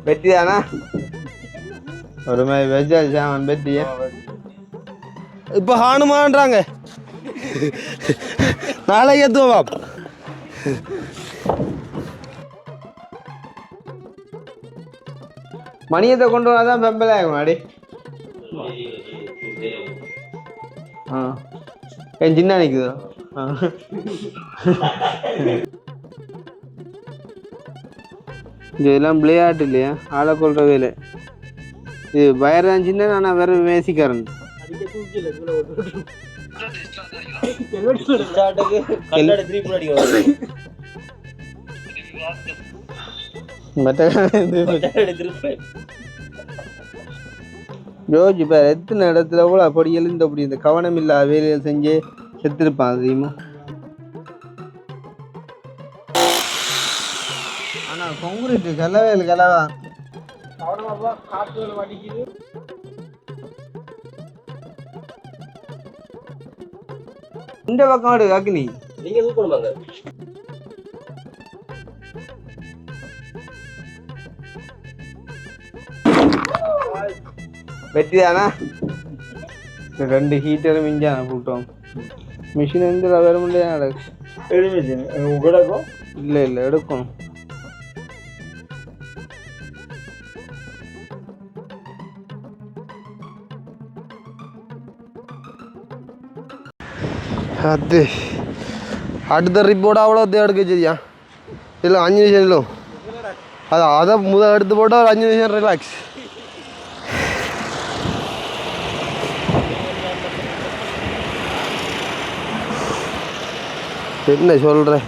வெட்டி தானா ஒரு மாதிரி வெஜ்ஜா சாமன் வெட்டியா இப்போ ஹானுமான்றாங்க நாளைக்கு எத்துவோம் மணியத்தை கொண்டு வந்தாதான் பெம்பல ஆகும் அடி என் சின்ன நிற்குதோ இதெல்லாம் விளையாட்டு இல்லையா ஆளை கொள்ற வேலை இது வயர் தான் சின்ன ஆனால் வேற மேசிக்காரன் யோசிச்சு பாரு எத்தனை இடத்துல கூட அப்படி எழுந்து அப்படி இந்த கவனம் இல்லாத வேலைகள் செஞ்சு செத்துருப்பான் தெரியுமா ஆனால் கொங்குரிட்டு கலவையில் கலவா இந்த பக்கம் ஆடு அக்னி நீங்க தூக்கணுமாங்க வெட்டி தானா ரெண்டு ஹீட்டரும் மிஞ்சான போட்டோம் மிஷின் எந்த வர முடியாது இல்லை இல்லை எடுக்கணும் அது அடுத்த ரிப்போர்ட் அவ்வளோ எடுக்க சரியா இல்லை 5 நிமிஷம் இல்லை அதை முதல் எடுத்து போட்டால் ஒரு 5 நிமிஷம் ரிலாக்ஸ் என்ன சொல்கிறேன்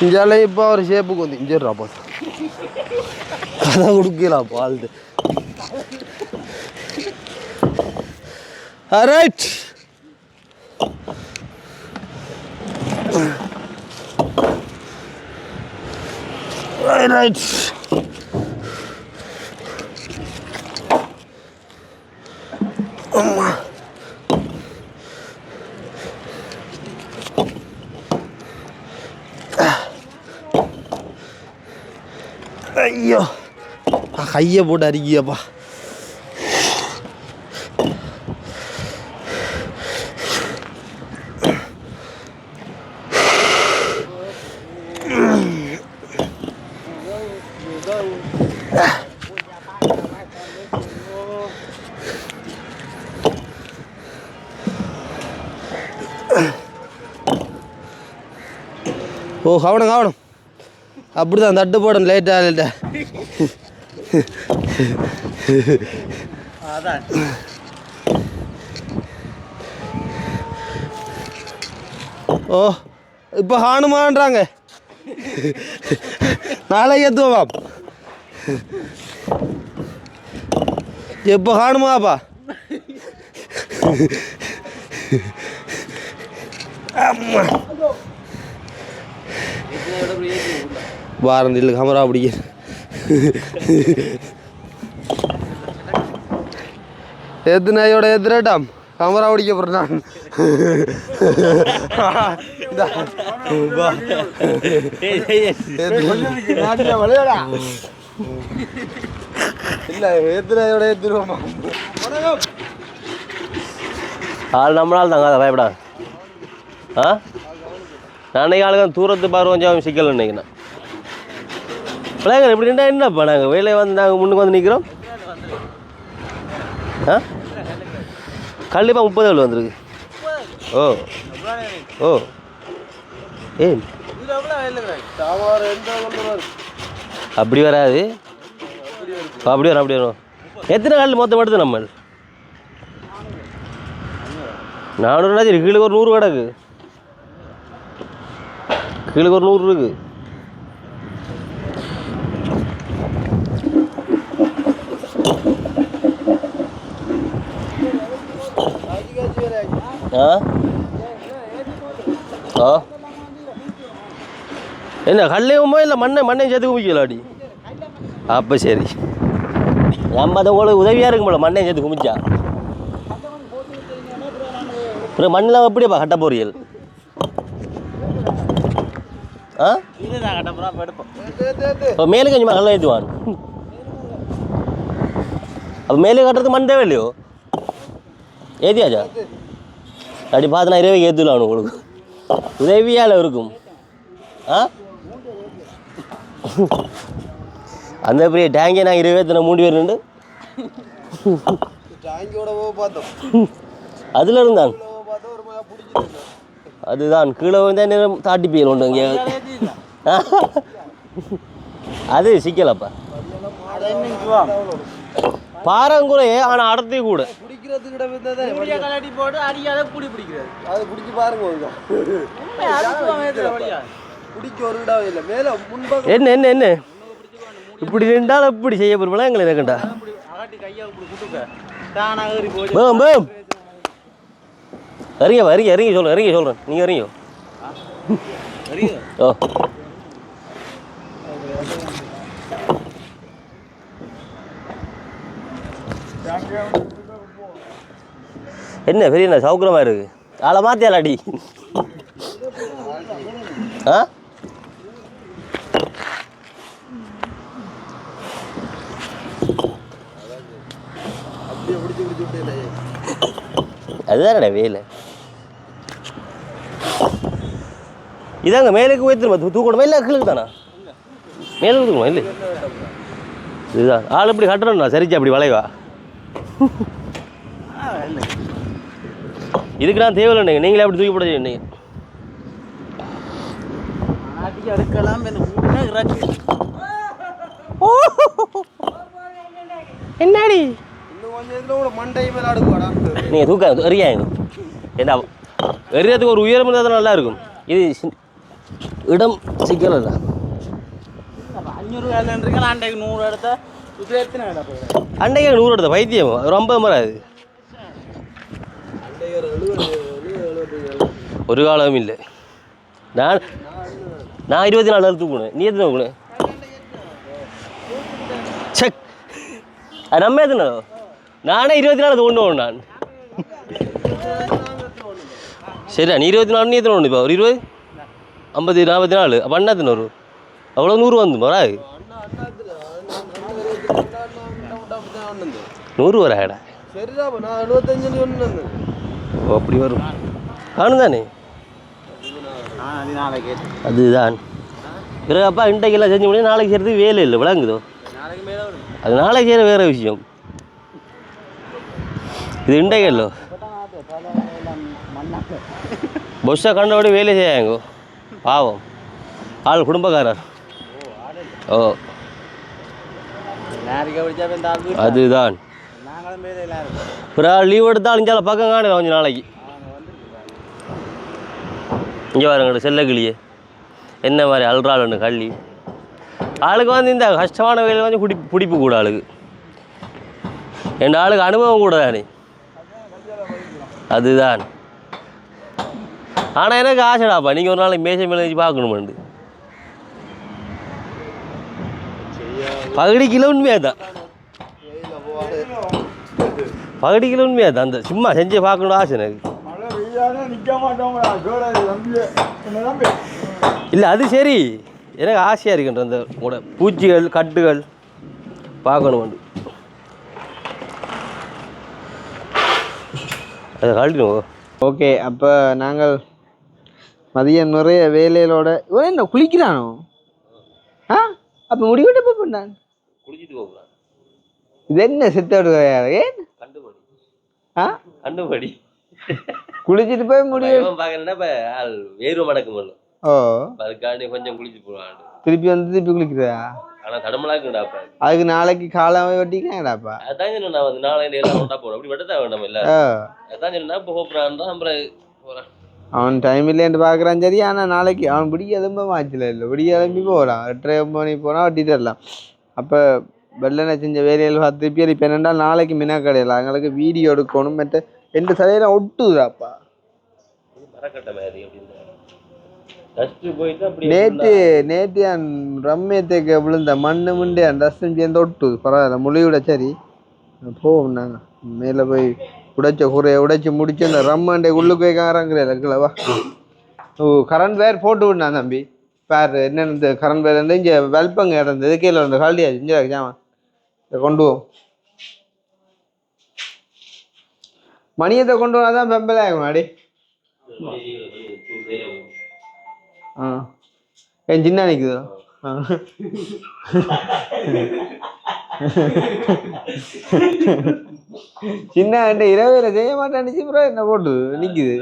இஞ்சாலே இப்போ ஒரு ஷேப்புக்கு வந்து இஞ்சிடுறாப்பா அதான் கொடுக்கலாப்பா ஆள்து ரைட் ரைட் அம்மா ஐயோ கையை போட்டு அரிக்கியப்பா ஓ கவனம் அப்படிதான் தட்டு போடணும் லேட்டா ஓ இப்போ ஹானுமான்றாங்க நாளைக்கு எத்துவோம் எப்போ ஹானுமாப்பா அம்மா வாரம் இல்லை கமரா பிடிக்க எத்தனையோட எதிரட்டாம் கமரா பிடிக்க போறான் இல்ல எத்தனையோட எதிரோமா ஆள் நம்மளால் தாங்க அதை பயப்படா நாளைக்கு ஆளுங்க தூரத்து பார்வை கொஞ்சம் சிக்கல் நினைக்கிறேன் பிள்ளைங்க இப்படி நின்றா என்னப்பா நாங்கள் வேலையை வந்து நாங்கள் முன்னுக்கு வந்து நிற்கிறோம் கண்டிப்பாக 30 வந்துருக்கு ஓ ஓ ஏன் அப்படி வராது அப்படி வரும் எத்தனை கல் மொத்தம் எடுத்து நம்ம 400 கீழே ஒரு 100 கிடக்கு கீழே ஒரு 100 இருக்கு என்ன கல்லையுமோ இல்லை மண்ணையும் சேர்த்து குமிக்கலாடி அப்போ சரி நம்ம அதை உங்களுக்கு உதவியாக இருக்கும் போல மண்ணையும் சேர்த்து குமிச்சா அப்புறம் மண்ணில் எப்படியாப்பா கட்ட பொரியல் ஆ இப்போ மேலே கொஞ்சம் நல்லா ஏற்றுவான் அப்போ மேலே கட்டுறதுக்கு மண் தேவை இல்லையோ ஏற்றியாச்சா அப்படி பார்த்து நான் 20 ஏற்றலாம் உங்களுக்கு உதவியால் இருக்கும் ஆ அந்த பெரிய டேங்கே நான் 20 ஏற்றின 3 பேர் ரெண்டு அதில் இருந்தான் அதுதான் கீழே வந்து நேரம் தாட்டி போயிடும் உண்டு இங்கே அது சிக்கலப்பா பாரங்குறையே ஆனால் அடர்த்தி கூட என்ன என்ன என்ன இப்படி நின்றாலும் இப்படி செய்ய போறா எங்களை இருக்கண்டா இறங்கி சொல்றேன் நீங்க இறங்கியோ ஓ என்ன பெரிய என்ன சௌகரமா இருக்கு ஆளை மாத்தியாலாடி ஆ அதுதானடா வேலை இதாங்க மேலுக்கு உயர்த்துமா தூக்கணுமா இல்லை கீழே தானா மேலே தூக்கணுமா இல்லை இதுதான் ஆள் இப்படி கட்டுறோம்ண்ணா சரிச்சு அப்படி வளைவா இதுக்கு நான் தேவையில்லை நீங்களே அப்படி தூக்கி போட நீங்கள் என்னடி நீங்கள் தூக்க எறியாங்க என்ன எறியத்துக்கு ஒரு உயரம் இருந்தால் நல்லா இருக்கும் இது இடம் சிக்கல இல்லை அண்டைக்கு 100 எடுத்த பைத்தியம் ஒரு 50 மரம் ஒரு காலம் இல்லை நான் 24 நாள் தூக்கணும் நீ எத்தனை தூக்கணும் செக் அது நம்ம எத்தனை நானே 24 தூக்கணும் நான் சரிடா நீ 24 நீ எத்தனை ஒன்று இப்போ ஒரு 20 50 44 அப்போ அண்ணா எத்தனை வரும் அவ்வளோ 100 வந்து வரா 100 வராடா ஓ அப்படி வரும் காணும் தானே அதுதான் பிறகு அப்பா இன்றைக்கெல்லாம் செஞ்சு முடியும் நாளைக்கு செய்கிறதுக்கு வேலை இல்லை விளங்குதோ அது நாளைக்கு செய்கிற வேறு விஷயம் இது இன்றைக்கல்லோ பொஸ்ஸை கண்டபடி வேலை செய்யாங்கோ பாவம் ஆள் குடும்பக்காரர் ஓ அதுதான் பிறகு லீவ் எடுத்தாலும் இஞ்சால பக்கம் காணல கொஞ்சம் நாளைக்கு இங்கே வரங்க செல்ல கிளியே என்ன மாதிரி அல்றாள் கள்ளி ஆளுக்கு வந்து இந்த கஷ்டமான வேலையில் வந்து பிடிப்பு கூட ஆளுக்கு என் ஆளுக்கு அனுபவம் கூட தானே அதுதான் ஆனால் எனக்கு ஆசைடாப்பா நீங்கள் ஒரு நாளைக்கு மேசை மேலே வச்சு பார்க்கணுமெண்டு பகுதி கிலோ உண்மையாக தான் பகுதி கிலோ உண்மையாக தான் அந்த சும்மா செஞ்சு பார்க்கணும் ஆசை எனக்கு இல்லை அது சரி எனக்கு ஆசையாக இருக்குன்ற அந்த கூட பூச்சிகள் கட்டுகள் பார்க்கணும் அதை கழட்டிடுவோம் ஓகே அப்போ நாங்கள் மதியம் நிறைய வேலைகளோட இவன் என்ன குளிக்கிறானோ ஆ அப்போ முடிவிட்டு போப்பேன் குளிச்சுட்டு போகிறான் இது என்ன சித்தோடு ஏன் கண்டுபடி ஆ கண்டுபடி குளிச்சுட்டு போய் முடிவு பார்க்கறேன்னா இப்போ ஆள் வேர்வை மடக்கு முடியல ஓ அதுக்காண்டி கொஞ்சம் குளிச்சு போவான் திருப்பி வந்து திருப்பி குளிக்கிறதா ஆனால் தடமலாக்குடாப்பா அதுக்கு நாளைக்கு காலமே வெட்டிக்கலாம்டாப்பா அதான் சொன்னேன் நான் வந்து நாளைக்கு எல்லாம் ஒன்றா போகிறோம் அப்படி வெட்டதான் வேண்டாம் இல்லை அதான் சொன்னா இப்போ போகிறான் அப்புறம் போகிறேன் அவன் டைம் இல்லைன்னு பார்க்குறான் சரி ஆனால் நாளைக்கு அவன் விடிய எதுவுமே மாய்ச்சல இல்லை விடிய எழும்பி போகலாம் 8:30 மணி போனால் வெட்டி தரலாம் அப்போ வெள்ளனை செஞ்ச வேலையில் 10 பேர் இப்போ என்னென்னா நாளைக்கு மினா கடையில் அவங்களுக்கு வீடியோ எடுக்கணும் மற்ற எந்த சதையெல்லாம் ஒட்டுதாப்பா மரக்கட்டை மாதிரி நேற்று ரம்மியத்துக்கு விழுந்த மண்ணு முண்டே அந்த டஸ்ட்டும் சேர்ந்து ஒட்டுது பரவாயில்ல மொழியோட சரி போவோம் நாங்கள் மேலே போய் உடைச்சி முடிச்சு அந்த ரம்மண்டே உள்ளுக்கு வைக்கிறாங்கிறவா ஓ கரண்ட் வேறு போட்டு விடணா தம்பி பேர் என்னென்ன இந்த கரண்ட் பேர் இருந்து இங்கே வெல்பங்க இருந்தது கீழே இருந்த கல்டியாச்சு இங்கே ஜாமா இதை கொண்டு போவோம் மணியத்தை கொண்டு வந்தால் தான் பெம்பல் ஆகும் அடி ஆ என் சின்ன நிற்குதோ சின்ன இரவு செய்ய மாட்டேன்னுச்சு ப்ரோ என்ன போட்டு நிற்குது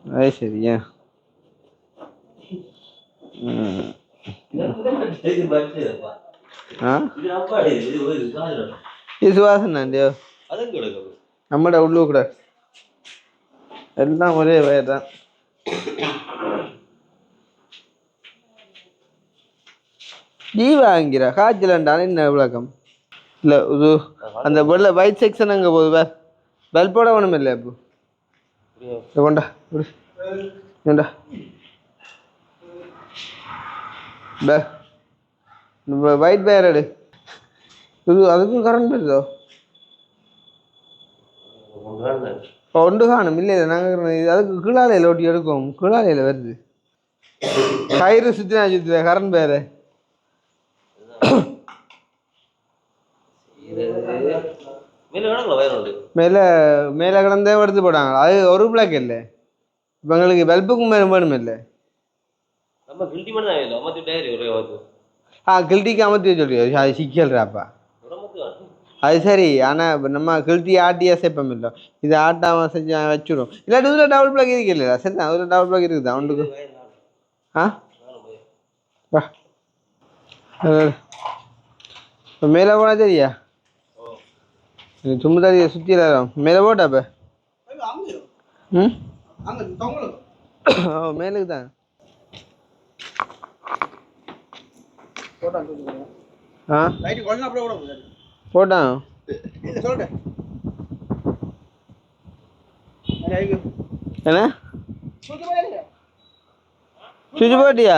அது சரி ஏன் இது சுவாசனாண்டியோ நம்மட உள்ளு கூட எல்லாம் ஒரே வயது தான் ஜீவாங்கிற காய்ச்சலண்டான என்ன விளக்கம் இல்லை இது அந்த வெள்ள ஒயிட் செக்ஷன் அங்கே போகுது பெல் போட ஒன்றும் இல்லை இப்போ கொண்டா ஏண்டா ஒயிட் பேர் எடு இது அதுக்கும் கரண்ட் வருதோ ஒன்று காணும் இல்லை நாங்கள் அதுக்கு கீழாலையில் ஓட்டி எடுக்கும் கீழாலையில் வருது கயிறு சுற்றினா சுற்றுல கரண்ட் பேர் மேலே மேலே கிடந்தே எடுத்து போட்டாங்க அது ஒரு பிளாக் இல்லை இப்போ எங்களுக்கு பல்புக்கும் மேலே வேணும் இல்லை கில்ட்டிக்கு அமர்த்தி சொல்லியோ அது சிக்கல்றாப்பா அது சரி ஆனால் இப்போ நம்ம கில்ட்டி ஆட்டியா சேர்ப்போம் இல்லை இது ஆட்டாமல் செஞ்சு வச்சுடும் இல்லாட்டி இதில் டபுள் பிளாக் இருக்கு இல்லையா சரி தான் அதில் டபுள் பிளாக் இருக்குதா ஒன்றுக்கு வா இப்போ மேலே போனால் சரியா சும்மா தறியை சுற்றி எல்லாரும் மேலே போட்டா இப்போ ஓ மேலுக்கு தான் போட்டான் என்ன சுவிட்ச் போட்டியா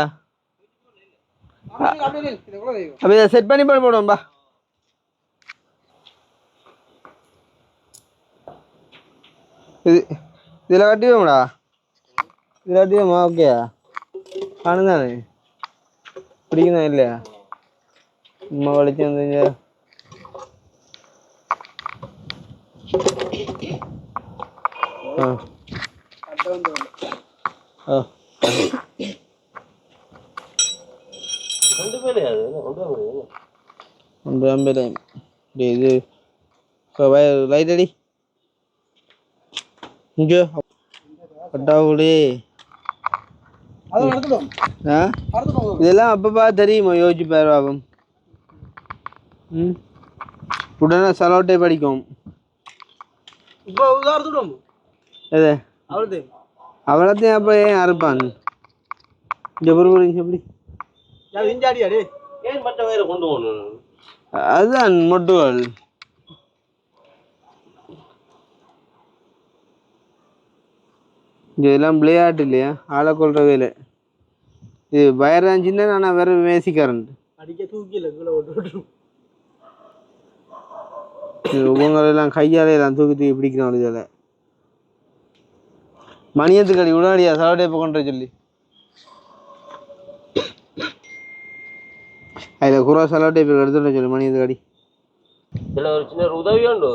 அப்போ இதை செட் பண்ணி போடுவோம்பா இது இதில் கட்டிடுவோம்டா இதில் கட்டிடுவோமா ஓகேயா ஆனந்தானே பிடிக்குதா இல்லையா அம்மா வலிச்சு வந்து இது லைட் அடி இங்கே பட்டாவுளே இதெல்லாம் அப்பப்பா தெரியுமா யோசிச்சு பாரு பாபம் உடனே சலோட்டை படிக்கும் இப்போ உதாரணம் எது அவ்வளோத்தையும் அப்போ ஏன் அறுப்பான் எப்படி அதுதான் மொட்டுகள் இதெல்லாம் விளையாட்டு இல்லையா ஆளை கொள்ற வேலை இது வயர் தான் சின்ன ஆனால் வேற மேசி கரண்ட் உங்களெல்லாம் கையாலையெல்லாம் தூக்கி பிடிக்கணும் இதில் மணியத்துக்கு அடி உடனடியா சலோடேப்பை கொண்டு சொல்லி அதில் குறா சலோடேப்பை எடுத்துட்டு சொல்லி மணியத்துக்கு அடி இதில் ஒரு சின்ன உதவி உண்டு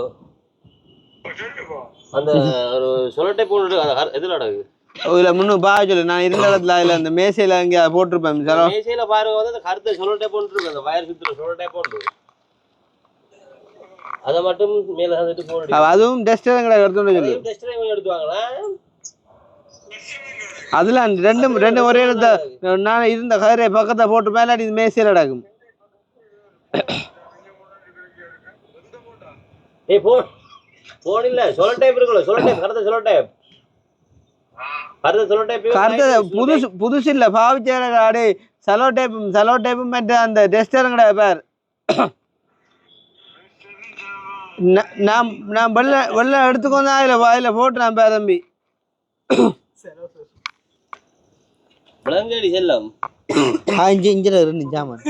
அந்த ஒரு சலோடேப் போட்டு எதில் அடகு இதில் முன்னும் பா சொல்லு நான் இருந்த இடத்துல அதில் அந்த மேசையில் அங்கே போட்டிருப்பேன் மேசையில் பாருங்க வந்து அந்த கருத்தை சலோடேப் போட்டுருப்பேன் அந்த வயர் சுற்றுற சலோடேப் போட்டு அதை மட்டும் மேலே வந்துட்டு போட்டு அதுவும் டெஸ்டர் கிடையாது எடுத்துட்டு சொல்லு டெஸ்டர் எடுத்துவாங்களா அதில் ரெண்டு ஒரே இடத்த நான் இருந்த கயிறை பக்கத்தை போட்டு மேலே இது மேசையில் அடக்கும் ஏய் போன் இல்ல சலோடேப் இருக்குல்ல சலோடேப் கருத்த சலோடேப் புதுசு இல்ல பாவிச்சாடே சலோடேப்பும் மற்ற அந்த டெஸ்டரும் கிடையாது பேர் நான் வெள்ளம் எடுத்துக்கொண்டா அதில் போட்டு நான் பேர் தம்பி விளங்கடி செல்லம் இன்ஜினியர் இருந்து ஜாமான்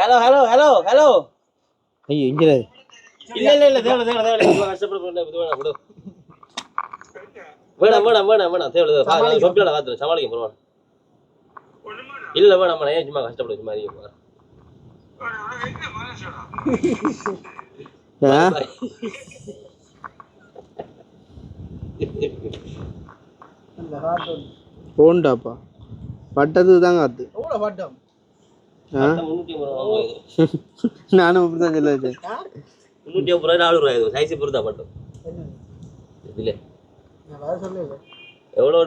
ஹலோ ஹலோ ஹலோ ஹலோ ஐயோ இன்ஜினியர் இல்ல தேவை கஷ்டப்பட விடு வேணாம் தேவை சொப்பியால காத்துரு சமாளிக்க பரவாயில்ல இல்லைப்பா நம்ம ஏன் சும்மா கஷ்டப்படும் மாதிரி போண்டாப்பா பட்டது தான் காத்து நானும் அப்படிதான் சொல்ல வச்சேன் 350 400 சைஸ் பொறுத்தா பட்டம் இல்லை எவ்வளோ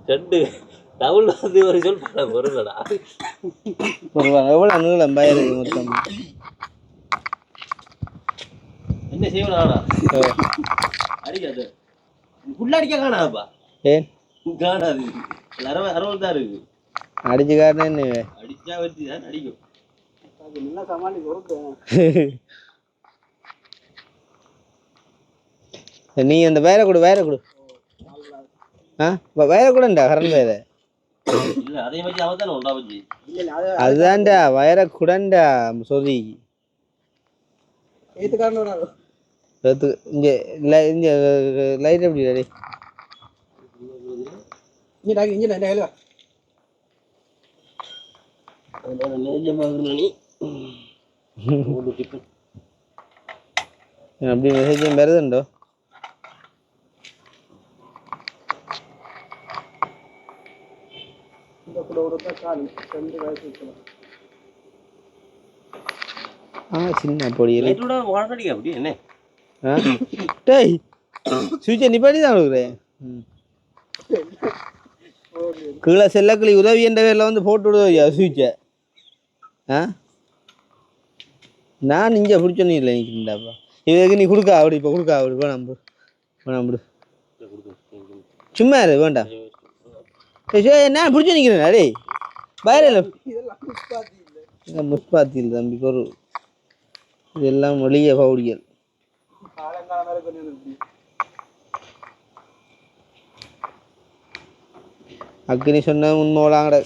ரெண்டு டபுள் வந்து ஒரு சொல் பொருளடா எவ்வளோ நீளம் பயிருக்கு மொத்தம் என்ன செய்வனா அடிக்காது உள்ள அடிக்க காணாப்பா ஏன் காணாது 60 தான் இருக்கு அடிச்சு காட்டினேன் அடிச்சா வச்சு தான் அடிக்கும் நீ அந்த வயரை கொடு வயரை கூடண்டா கரண்ட் வயரை இல்ல அதே மாதிரி அவன் தானே உண்டா வச்சு அதுதான்டா வயரை கூடண்டா சொதி இங்க லைட் எப்படி அப்படி மெசேஜ் வருதுண்டோ சின்ன பொடியில் அப்படி என்ன டேய் சுவிட்சை நிப்பாட்டி தான் கொடுக்குறேன் கீழே செல்லக்கிளி உதவி என்ற பேரில் வந்து போட்டு விடுவியா சுவிட்சை நான் இங்கே பிடிச்சோன்னு இல்லை நிற்கிறேன்டாப்பா இதுக்கு நீ கொடுக்கா அப்படி இப்போ கொடுக்கா அப்படி வேணாம் சும்மா இரு வேண்டாம் நான் பிடிச்சி நிற்கிறேன் டேய் பயரில் முஸ்பாத்தில் தம்பி பொருள் இதெல்லாம் எளிய பவுடிகள் அக்னி சொன்ன உண்மைலாங்கட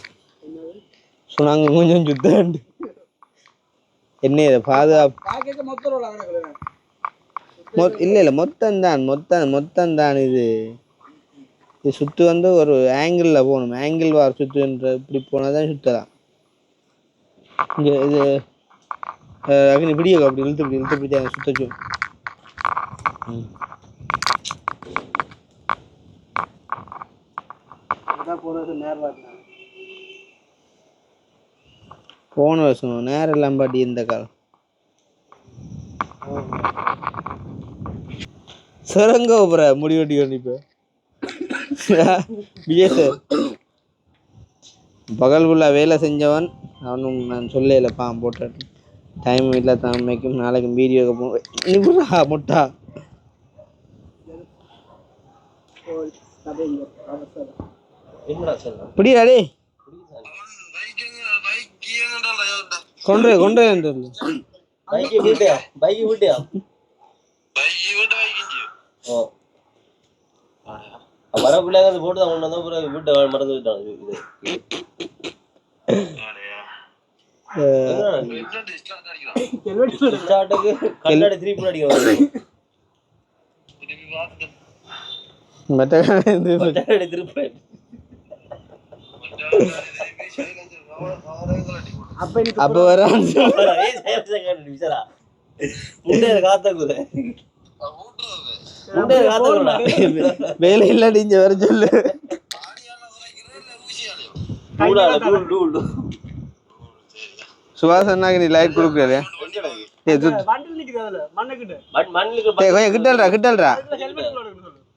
சொன்னாங்க கொஞ்சம் சுத்தாண்டு என்ன இதை பாதுகாப்பு இல்லை மொத்தம் தான் இது சுற்று வந்து ஒரு ஆங்கிளில் போகணும் ஆங்கிள் வார் சுற்றுன்ற இப்படி போனால் தான் சுற்றலாம் இங்கே இது அக்னி பிடிக்க அப்படி இழுத்து பிடிச்சா சுத்தச்சு போன வருஷம் நேரம் எல்லாம் பாட்டி இந்த காலம் சுரங்க போற முடி வெட்டி கொண்டு இப்போ விஜய் சார் பகல் ஃபுல்லாக வேலை செஞ்சவன் அவனும் நான் சொல்லல போட்டேன் டைம் இல்லை தன்மைக்கும் நாளைக்கு வீடியோக்கு போவேன் முட்டா பிடிடா டே கொண்டு வர பிள்ளைங்க போட்டு தான் கொண்டு வந்தா வீட்டை மறந்து விட்டாங்க கண்ணாடி திருப்பி அடிக்கிறோம் அப்ப வர வேலை இல்லாட்டி இங்க வர சொல்லு சுவாசனாக்கு நீ லைட் கொடுக்குறது கிட்டல்ரா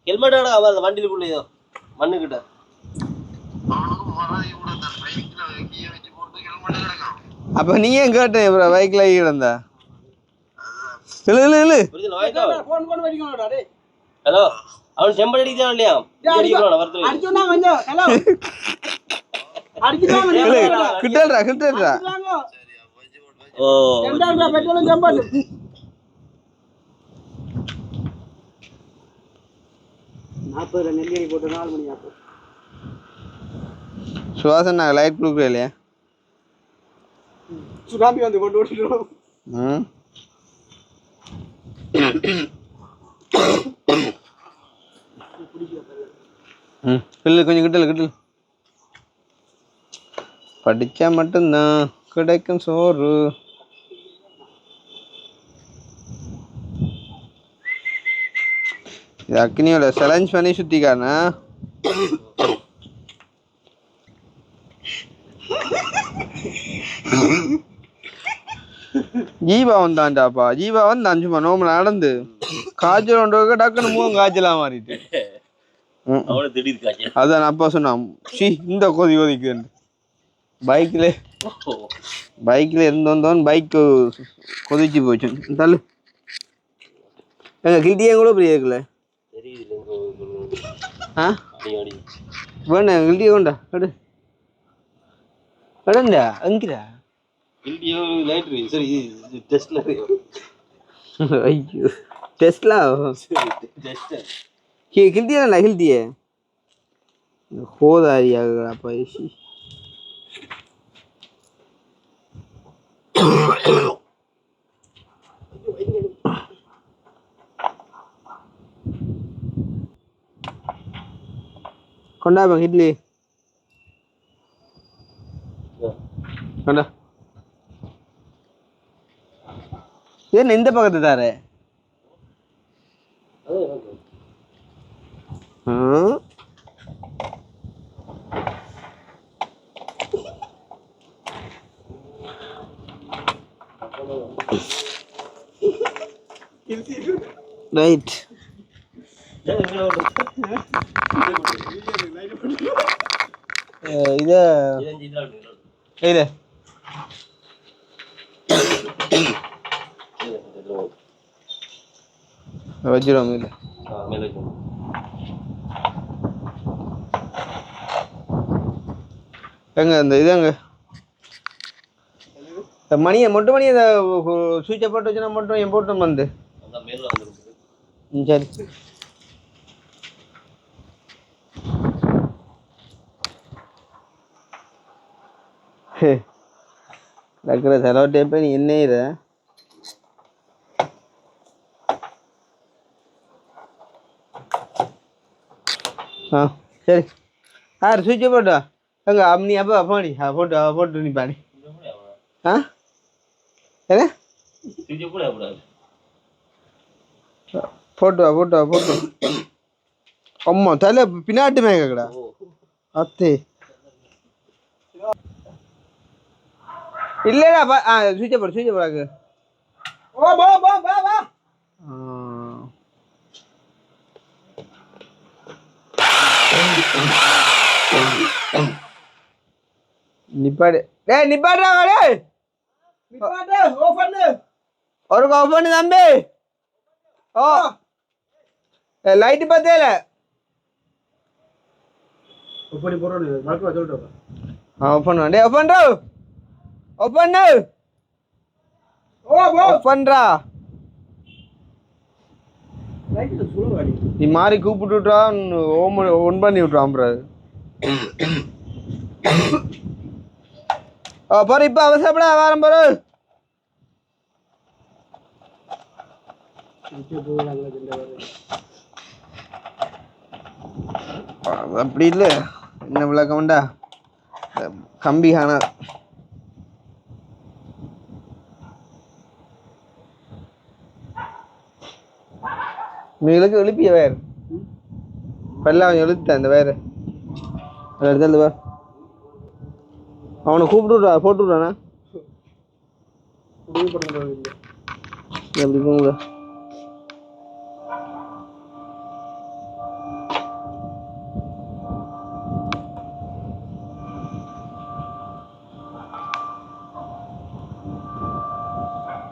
ஹெல்மெட் வண்டியிலுக்குள்ளேயோ மண்ணு கிட்ட அப்ப நீ ஏன் கேட்ட பைக்ல கிடந்தா ஹலோ அவன் செம்பல் அடிக்கிறான் இல்லையா கிட்டல்ரா ஓ சுவாசன் நாங்கள் லைட் கொடுக்குறோம் இல்லையா சுனாமி வந்து கொண்டு ஓட்டிடுவோம் ம் கிள்ளு கொஞ்சம் கிட்டல் கிட்டல். படித்தா மட்டும்தான் கிடைக்கும் சோறு. இது அக்னியோட சேலஞ்ச் பண்ணி சுற்றிக்கானா. ஜீவா வந்தான்டாப்பா. ஜீவா வந்து 5 மணி நேரம் நடந்து காய்ச்சல் ஒன்று டக்குன்னு மூவம் காய்ச்சலாக மாறிட்டு. அதான் அப்பா சொன்னான், ஷி இந்த கொதிக்குன்னு. பைக்கில் இருந்து வந்தோன்னு பைக்கு கொதிச்சு போச்சு. தள்ளு எங்கள் கிட்டியே கூட பெரிய இருக்குல்ல. ஆ வேணா கிட்டியே கொண்டா எடு எடண்டா எங்கிடா. ஐயோ டெஸ்ட்லா கில்ட்டியா கில்ட்டியே ஹோதாரியா பைசி. கொண்டா இட்லி கொண்டா. என்ன இந்த பக்கத்து தாரு ரைட். இது இது வச்சிடும் இல்லை எங்க இந்த இது எங்க மணியை மொட்டை மணியை இந்த சுவிட்சை போட்டு வச்சுனா மட்டும் என் போட்டு வந்து சரி. இருக்கிற செலவு டேப்பை நீ என்ன இரு. ஆ சரி சுவிட்சை போட்டா எங்க நீ அப்போ போடி போட்டு நீ பாடி. ஆ என்ன போட்டு வா அம்மா தலை பின்னாட்டு மேங்கடா அத்தே இல்லடா. சுவிட்சை போடாக்கு. நிப்பாடு டேய் நிப்பாடுறா டேய் நிப்பாடு ஆஃப் பண்ணு ஒரு ஆஃப் பண்ணு தம்பி. ஓ லைட் பத்தேல அப்படி போறோம் மறக்க சொல்றேன். ஆஃப் பண்ணு டேய் ஆஃப் பண்றா ஆஃப் பண்ணு ஆஃப் பண்றா. லைட் ஸ்லோ ஆடி நீ மாறி கூப்பிட்டு விட்றா ஒன் பண்ணி விட்றான் ப்ரோ. பாரு இப்போ அவசரப்பட வாரம் பாரு. அப்படி இல்லை என்ன விளக்கம்டா கம்பி காணா. நீங்களுக்கு எழுப்பிய வேறு பல்லாம் அவன் எழுத்துட்டேன் இந்த வேறு எடுத்து வேறு அவனை கூப்பிட்டு போட்டு விட்றானா எப்படி போங்க.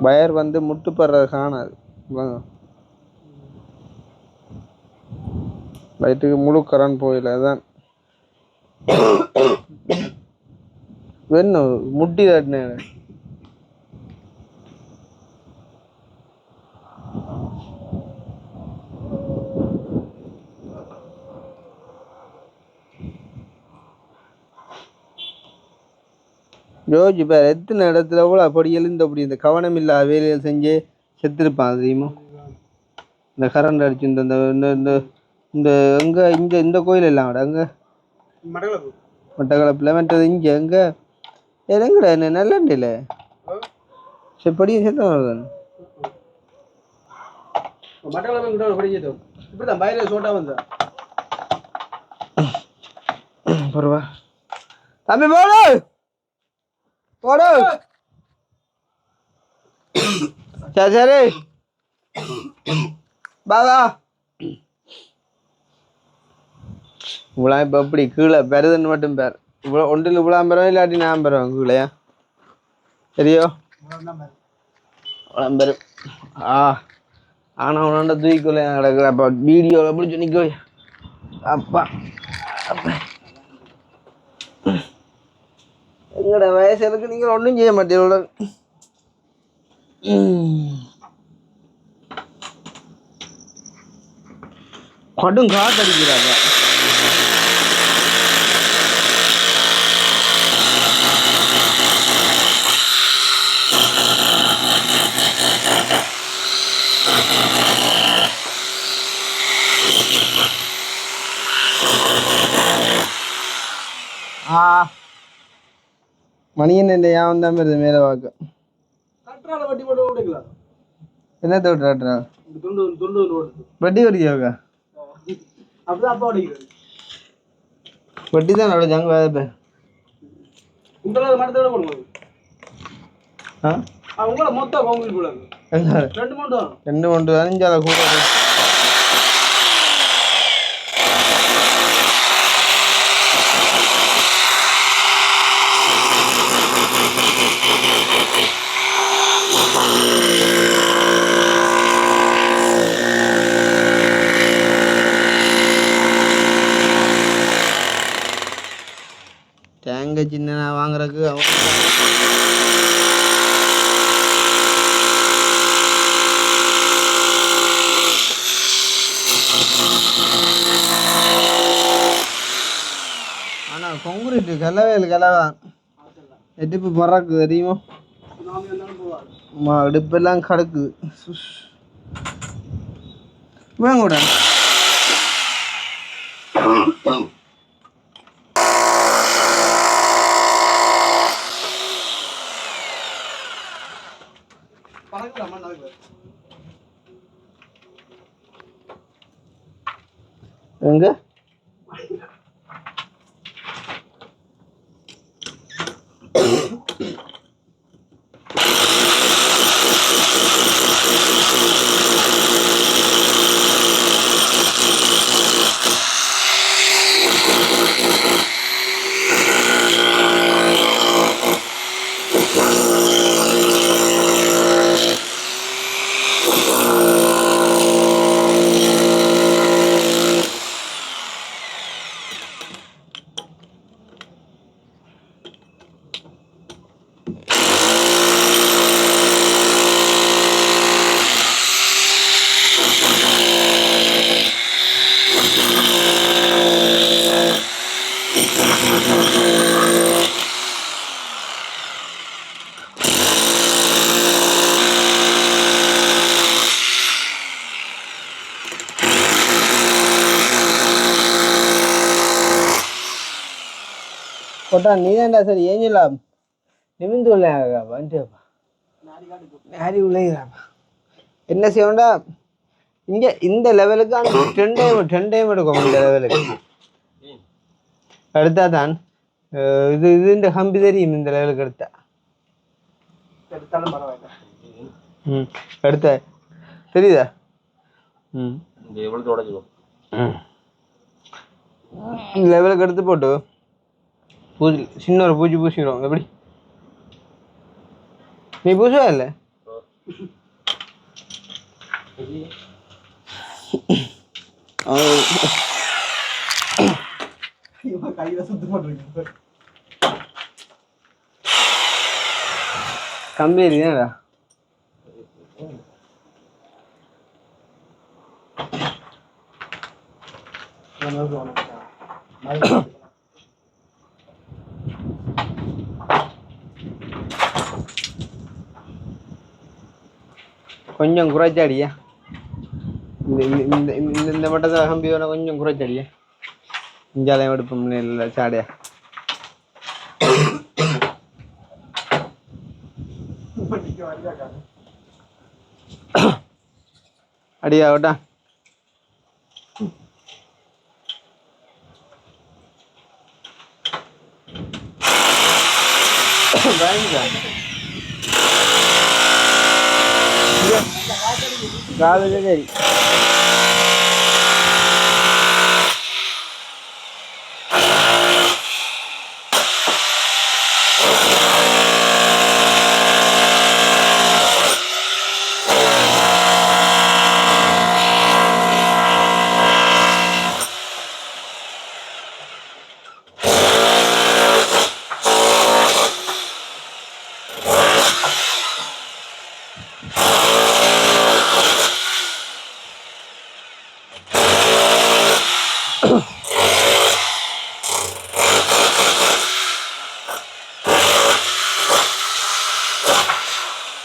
வயர் வந்து முட்டுப்படுறது காணாது. வாங்க லைட்டுக்கு முழு கரண்ட் போயில அதான் வேணும் முட்டி தட்டினேன். யோசிச்சு பாரு எத்தனை இடத்துல கூட அப்படி எழுந்து அப்படி இந்த கவனம் இல்லாத வேலைகள் செஞ்சு செத்துருப்பான் தெரியுமா. இந்த கரண்ட் அடிச்சு இந்த இந்த இந்த இந்த இந்த எங்கே இங்கே இந்த கோயில் எல்லாம் விட அங்கே மட்டக்களப்பில் மற்றது இங்கே எங்கே எங்கடா என்ன நல்லண்டில்ல சரி படியும் சேர்த்து வருது பரவா தம்பி போடு போடு சரி சரி பாபா இவ்வளோ இப்போ எப்படி கீழே பெறுதுன்னு மட்டும் பேர் இவ்வளோ ஒன்றில் இவ்வளோ பெறும் இல்லாட்டி நான் பெறுவேன் கீழேயா சரியோ விளம்பரம் ஆனால் உன்னாண்ட தூக்கிக்கொள்ள கிடக்குற அப்போ வீடியோவில் எப்படி சொன்னிக்கோ அப்பா அப்பா எங்களோட வயசுக்கு நீங்கள் ஒன்றும் செய்ய மாட்டீங்களோட கடும் காத்தடிக்கிறாங்க மணியன் இந்த யாவன் தான் வருது மேலே பார்க்க என்ன தோட்டா வட்டி வரைக்கும் வட்டி தான் ஜங்க வேலை ரெண்டு மண்டு அஞ்சால கூட தேங்காய் சின்ன வாங்குறதுக்கு ஆனால் கொங்குரிட்டு கலவையில் கலவை எட்டிப்பு பறக்கு தெரியுமோ அடுப்பெல்லாம் கிடக்குது வேங்கூட எங்க கொட்டா நீதான்டா சரி ஏன் சொல்லலாம் நிமிந்து வந்துப்பா நாரி உள்ளேங்கிறாப்பா என்ன செய்வோம்டா இங்கே இந்த லெவலுக்கு அந்த டென் டைம் எடுக்கும் இந்த லெவலுக்கு எடுத்தா தான் இது இந்த கம்பி தெரியும் இந்த லெவலுக்கு எடுத்தா எடுத்த தெரியுதா லெவலுக்கு எடுத்து போட்டு பூஜை சின்ன ஒரு பூஜை பூசிக்கிறோம் எப்படி நீ பூசுவா இல்லை கம்பி இருக்குதா கொஞ்சம் குறைச்சாடியா இந்த மட்டத்தில் கம்பியோட கொஞ்சம் குறைச்சடியே இஞ்சாலையும் எடுப்போம் இல்லை சாடையா அடியா விட்டா காலுக்கு சரி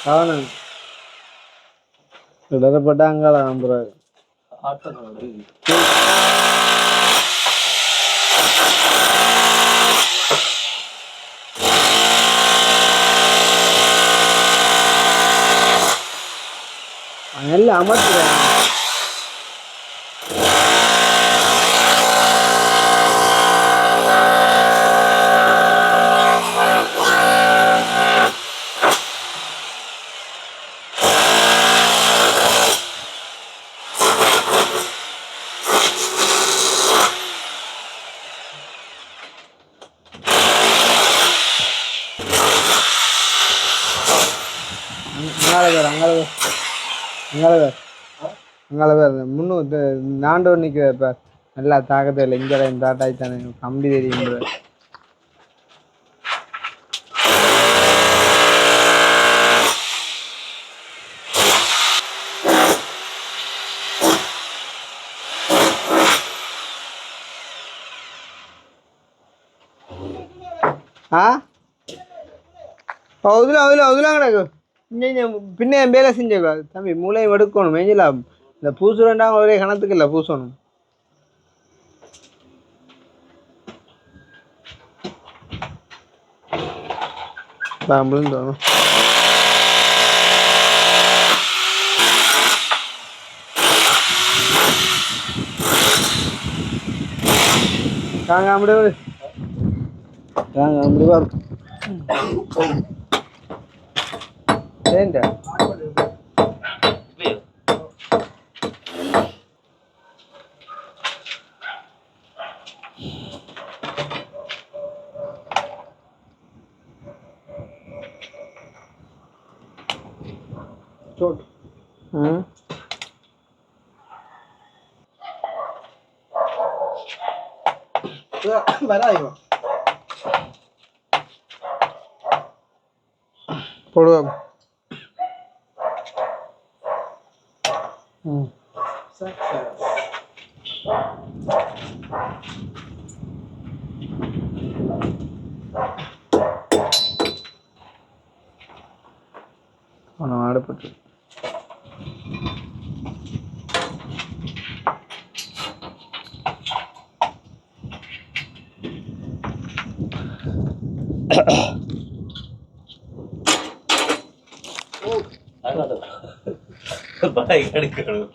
அவனு இடப்பட்டாங்களா நம்புறாரு நல்ல அமர்த்துறேன் அங்கால பேர் முன்னூறு நாண்டோர் நிற்கிற பேர் நல்லா தாக்கத்தை இல்லை இங்கே தாட்டாய்த்தானே கம்பி தெரியும் ஆ அதுலாம் கிடக்கு பின்ன என் வேலை செஞ்சக்கூடாது தம்பி மூளையை எடுக்கணும் மேஞ்சிலா இந்த பூசு ரெண்டாங்க ஒரே கணத்துக்கு இல்லை பூசணும் தோணும் தாங்க அப்படியே தாங்க அப்படி வரும் ఏంట చోటు వరాయి పొడుగా మనం ఆడపట్టు பாய் கடுக்கணும்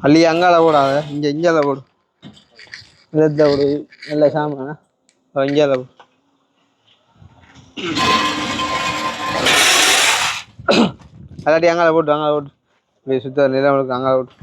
அள்ளி அங்கால போடாத இஞ்சால போடு இதை போடு நல்ல சாமான இஞ்சால போடு அல்லாட்டி அங்கால போட்டு சுத்த நிலம் அங்கால போட்டு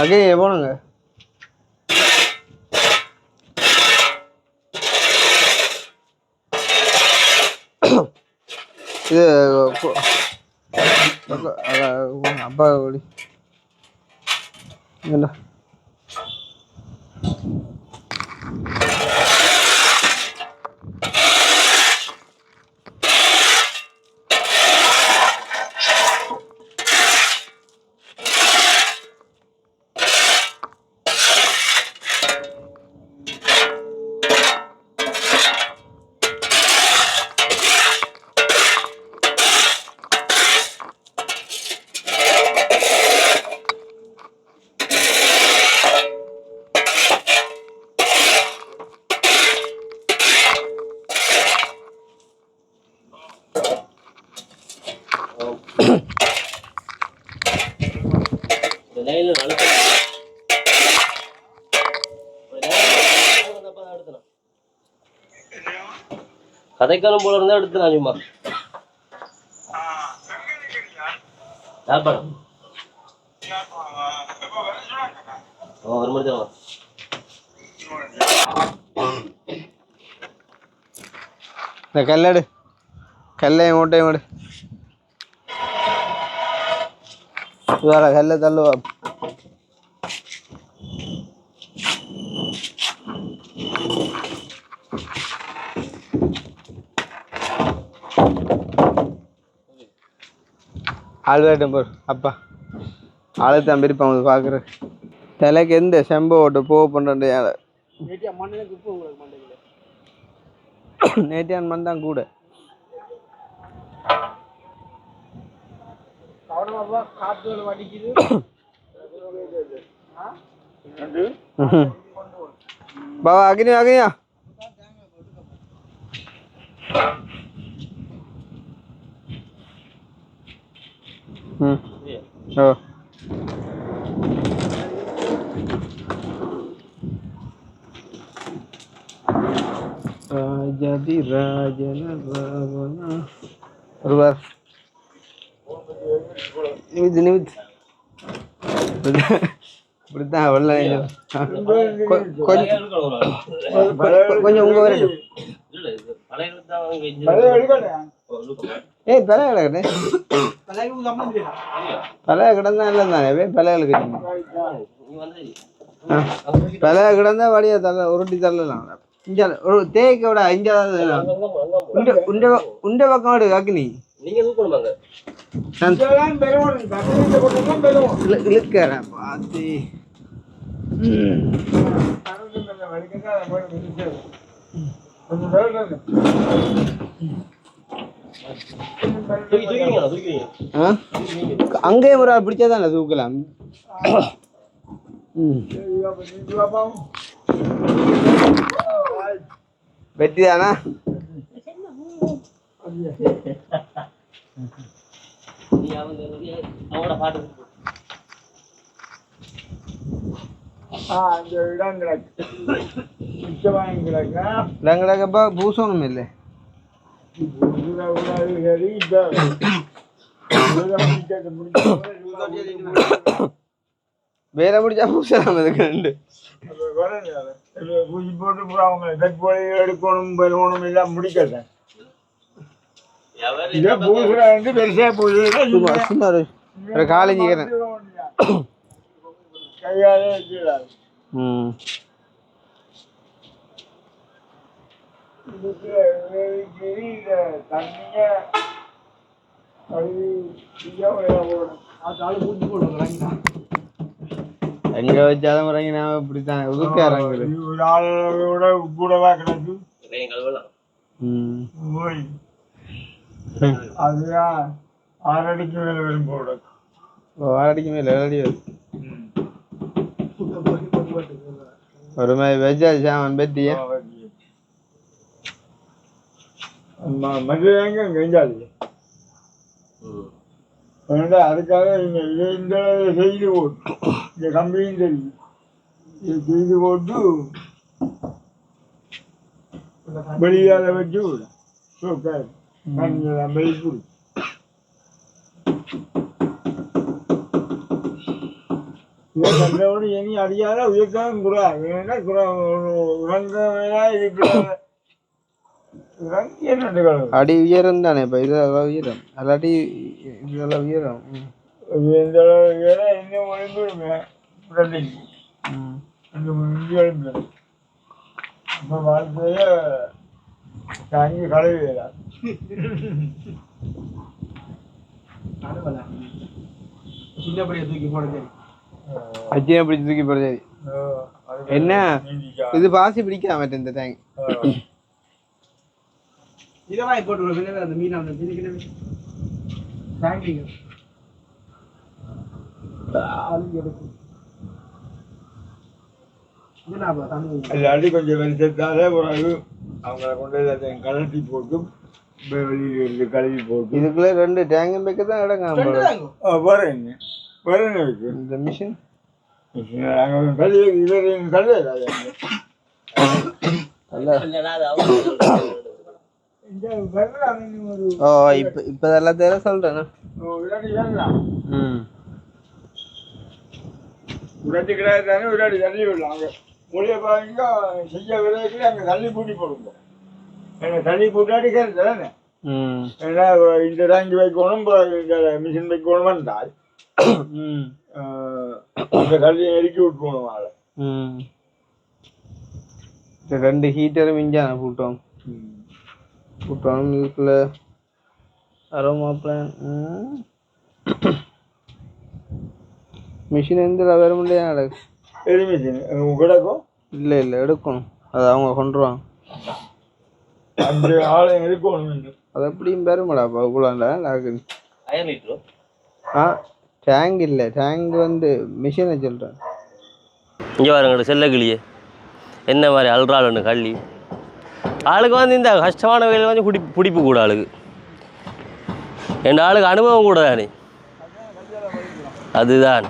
அங்கே போனுங்க. இது அப்பா என்ன கதைக்காலம் போல இருந்தா எடுத்துலாம் சும்மா யாழ்ப்பாணம் ஒரு மணி தான் இந்த கல்லடு கல்லையும் மூட்டையும் விடு வேற கல்லை தள்ளுவா ஆள் வேட்டும் போர் அப்பா ஆளு தான் பிரிப்பாங்க பார்க்குற தலைக்கு எந்த செம்பு ஓட்டு போ பண்ணுற யாரை நேட்டியான் மண் தான் கூட பாவா அக்னியா அக்னியா ம் ஓ ராஜதி ராஜன ராவணா ஒருவர் நிமித்து நிமித்து இப்படித்தான் வெள்ள கொஞ்சம் உங்க வரட்டும் ஏய் பழைய கிடக்கட்டே பழைய கிடந்தா இல்லை தானே பழைய பழைய கிடந்தா வடிய தள்ள உருட்டி தள்ளலாம் இங்க ஒரு தேய்க்க விட இங்க உண்ட பக்கம் விடு அக்னி இழுக்கிறேன் பார்த்து அங்கே ஒரு ஆள் பிடிச்சாதான் தூக்கலாம் வெட்டி தானா இடங்கிடக்கப்பா பூசணும் இல்லை வேற முடிச்சா பூசலாம் அதுக்கு ரெண்டு பூசி போட்டு அவங்க எடுக்கணும் பெறணும் எல்லாம் முடிக்கிறேன் பெருசா ஒரு காலேஜிக்கிறேன் கையாலே தண்ணிய எங்க வச்சாலும் இறங்கி நான் இப்படித்தான் ஒதுக்க இறங்குது ஒரு ஆளோட கூடவா கிடக்கு அதுதான் 6 அடிக்கு மேல வரும் போட 6 அடிக்கு மேல 7 அடி வரும் ஒரு மாதிரி வச்சா சாமன் பெட்டியா மதுரைங்க கெஞ்சாது அதுக்காக இந்த செய்து போட்டு இந்த கம்பியும் தெரியும் இதை செய்து போட்டு வெளியால வச்சு வெளிப்பு கண்டவனு இனி அடியாத உயர்த்தான் குறா ஏன்னா குறா உறங்கமையா இருக்கிற இறங்கிய நண்டுகள் அடி உயரம் தானே இப்போ இது உயரம் அல்லாட்டி இதெல்லாம் உயரம் இந்த உயர இன்னும் ஒழுங்குமே உடனடிக்கு ரெண்டு மூணு இஞ்சி எழுந்து நம்ம வாழ்க்கைய தாங்கி கழுவிடா சின்னப்படியை தூக்கி போட சரி அச்சினை பிடிச்சி தூக்கி போட சரி என்ன இது பாசி பிடிக்காம இந்த டேங்க் இதை வாங்கி போட்டு அந்த மீன் அந்த டேங்கிங்க அல்லாட்டி கொஞ்சம் வெளிச்சத்தாலே பிறகு அவங்கள கொண்டு கலட்டி போட்டு வெளியில் இருந்து கழுவி போட்டு இதுக்குள்ள 2 டேங்கும் வைக்க தான் இடங்க வரேன் வரேன் இருக்கு இந்த மிஷின் நாங்கள் கழுவி இதில் கழுவி ஓ இப்போ எல்லாத்தையும் சொல்கிறேண்ணா உடச்சி கிடையாது தானே விளையாடி தள்ளி விடலாம் மொழியை பாருங்க செய்ய விளையாட்டு அங்கே தள்ளி பூட்டி போடுங்க எனக்கு தள்ளி பூட்டாடி கேட்டு தானே ஏன்னா இந்த டேங்கி வைக்கணும் இந்த மிஷின் வைக்கணும் என்றால் இந்த தள்ளியை இறக்கி விட்டுருவோம் ஆளை இந்த 2 ஹீட்டரும் இஞ்சான போட்டோம் இதுக்குள்ள அரோமா பிளான் மிஷின் எந்த வர முடியாது எது மிஷின் கிடக்கும் இல்லை எடுக்கணும் அது அவங்க கொண்டுருவாங்க அந்த ஆளை இருக்கணும் அது எப்படியும் பெருமடா இவ்வளோல லாக்குன்னு ஆ டேங்க் இல்லை டேங்க் வந்து மிஷினை சொல்கிறேன் இங்கே பாருங்க செல்லக்கிளியே என்ன மாதிரி அல்றாளுன்னு கள்ளி ஆளுக்கு வந்து இந்த கஷ்டமான வேலையில் வந்து பிடிப்பு கூட ஆளுக்கு என் ஆளுக்கு அனுபவம் கூட தானே அதுதான்